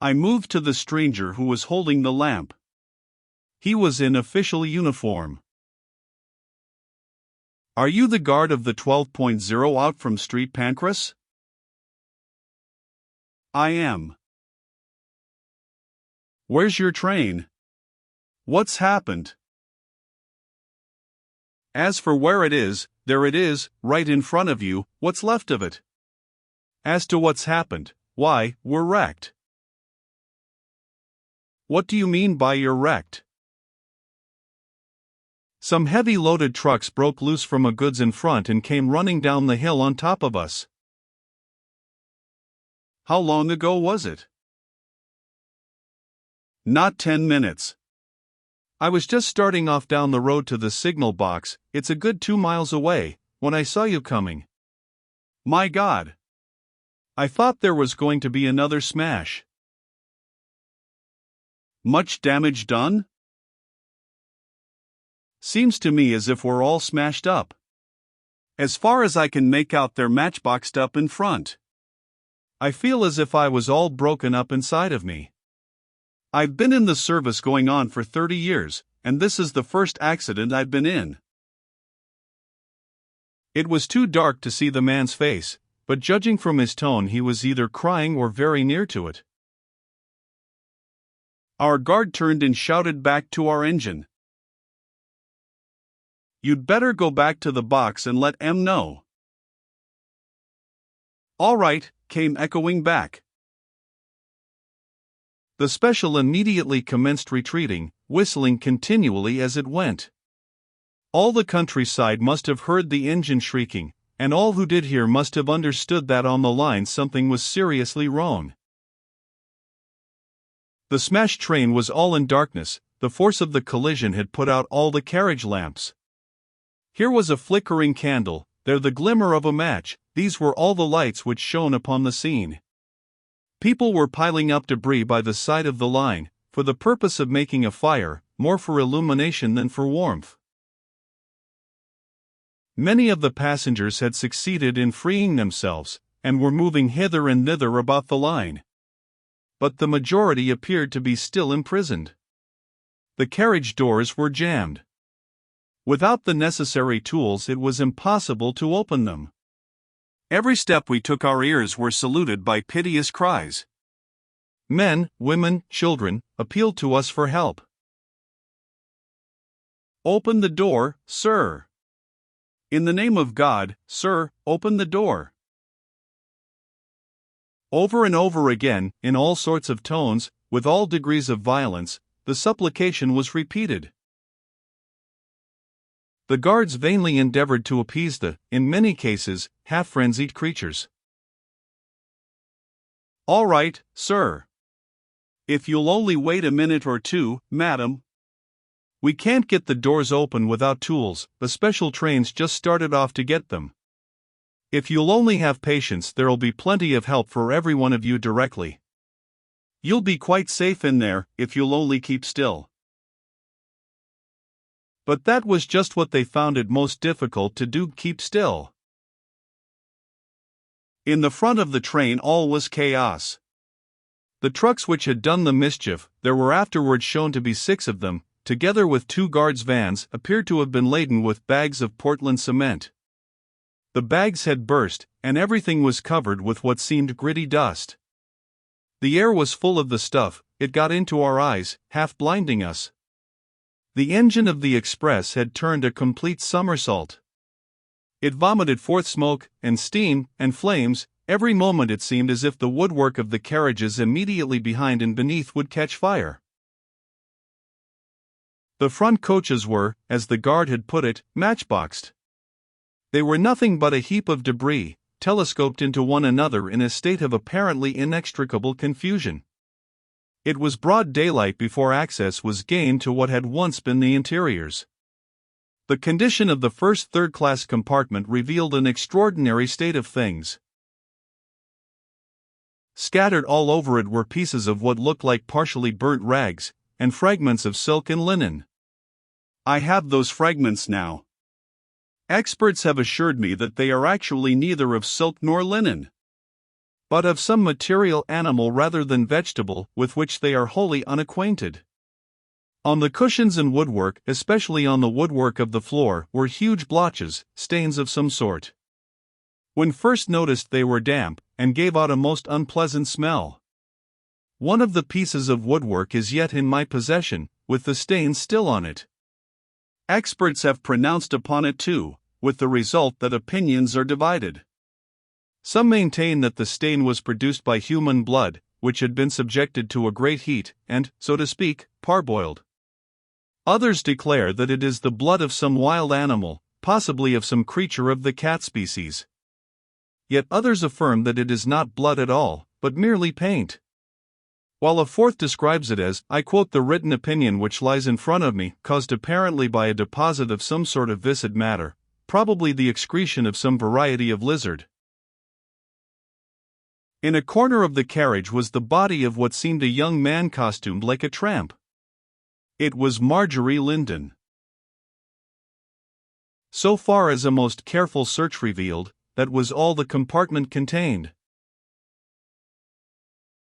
I moved to the stranger who was holding the lamp. He was in official uniform. Are you the guard of the 12.0 out from Street Pancras? I am. Where's your train? What's happened? As for where it is, there it is, right in front of you, what's left of it. As to what's happened, why, we're wrecked. What do you mean by you're wrecked? Some heavy loaded trucks broke loose from a goods in front and came running down the hill on top of us. How long ago was it? Not 10 minutes. I was just starting off down the road to the signal box, it's a good 2 miles away, when I saw you coming. My God! I thought there was going to be another smash. Much damage done? Seems to me as if we're all smashed up. As far as I can make out, they're matchboxed up in front. I feel as if I was all broken up inside of me. I've been in the service going on for 30 years, and this is the first accident I've been in. It was too dark to see the man's face, but judging from his tone, he was either crying or very near to it. Our guard turned and shouted back to our engine. You'd better go back to the box and let M know. All right, came echoing back. The special immediately commenced retreating, whistling continually as it went. All the countryside must have heard the engine shrieking, and all who did hear must have understood that on the line something was seriously wrong. The smashed train was all in darkness, the force of the collision had put out all the carriage lamps. Here was a flickering candle, there the glimmer of a match, these were all the lights which shone upon the scene. People were piling up debris by the side of the line, for the purpose of making a fire, more for illumination than for warmth. Many of the passengers had succeeded in freeing themselves, and were moving hither and thither about the line. But the majority appeared to be still imprisoned. The carriage doors were jammed. Without the necessary tools it was impossible to open them. Every step we took our ears were saluted by piteous cries. Men, women, children, appealed to us for help. Open the door, sir. In the name of God, sir, open the door. Over and over again, in all sorts of tones, with all degrees of violence, the supplication was repeated. The guards vainly endeavored to appease the, in many cases, half-frenzied creatures. All right, sir. If you'll only wait a minute or two, madam. We can't get the doors open without tools, the special trains just started off to get them. If you'll only have patience, there'll be plenty of help for every one of you directly. You'll be quite safe in there, if you'll only keep still. But that was just what they found it most difficult to do, keep still. In the front of the train all was chaos. The trucks which had done the mischief, there were afterwards shown to be 6 of them, together with 2 guards' vans, appeared to have been laden with bags of Portland cement. The bags had burst, and everything was covered with what seemed gritty dust. The air was full of the stuff, it got into our eyes, half blinding us. The engine of the express had turned a complete somersault. It vomited forth smoke, and steam, and flames. Every moment it seemed as if the woodwork of the carriages immediately behind and beneath would catch fire. The front coaches were, as the guard had put it, matchboxed. They were nothing but a heap of debris, telescoped into one another in a state of apparently inextricable confusion. It was broad daylight before access was gained to what had once been the interiors. The condition of the first third-class compartment revealed an extraordinary state of things. Scattered all over it were pieces of what looked like partially burnt rags, and fragments of silk and linen. I have those fragments now. Experts have assured me that they are actually neither of silk nor linen. but of some material animal rather than vegetable with which they are wholly unacquainted. On the cushions and woodwork, especially on the woodwork of the floor, were huge blotches, stains of some sort. When first noticed they were damp, and gave out a most unpleasant smell. One of the pieces of woodwork is yet in my possession, with the stains still on it. Experts have pronounced upon it too, with the result that opinions are divided. Some maintain that the stain was produced by human blood, which had been subjected to a great heat, and, so to speak, parboiled. Others declare that it is the blood of some wild animal, possibly of some creature of the cat species. Yet others affirm that it is not blood at all, but merely paint. While a fourth describes it as, I quote the written opinion which lies in front of me, caused apparently by a deposit of some sort of viscid matter, probably the excretion of some variety of lizard. In a corner of the carriage was the body of what seemed a young man costumed like a tramp. It was Marjorie Linden. So far as a most careful search revealed, that was all the compartment contained.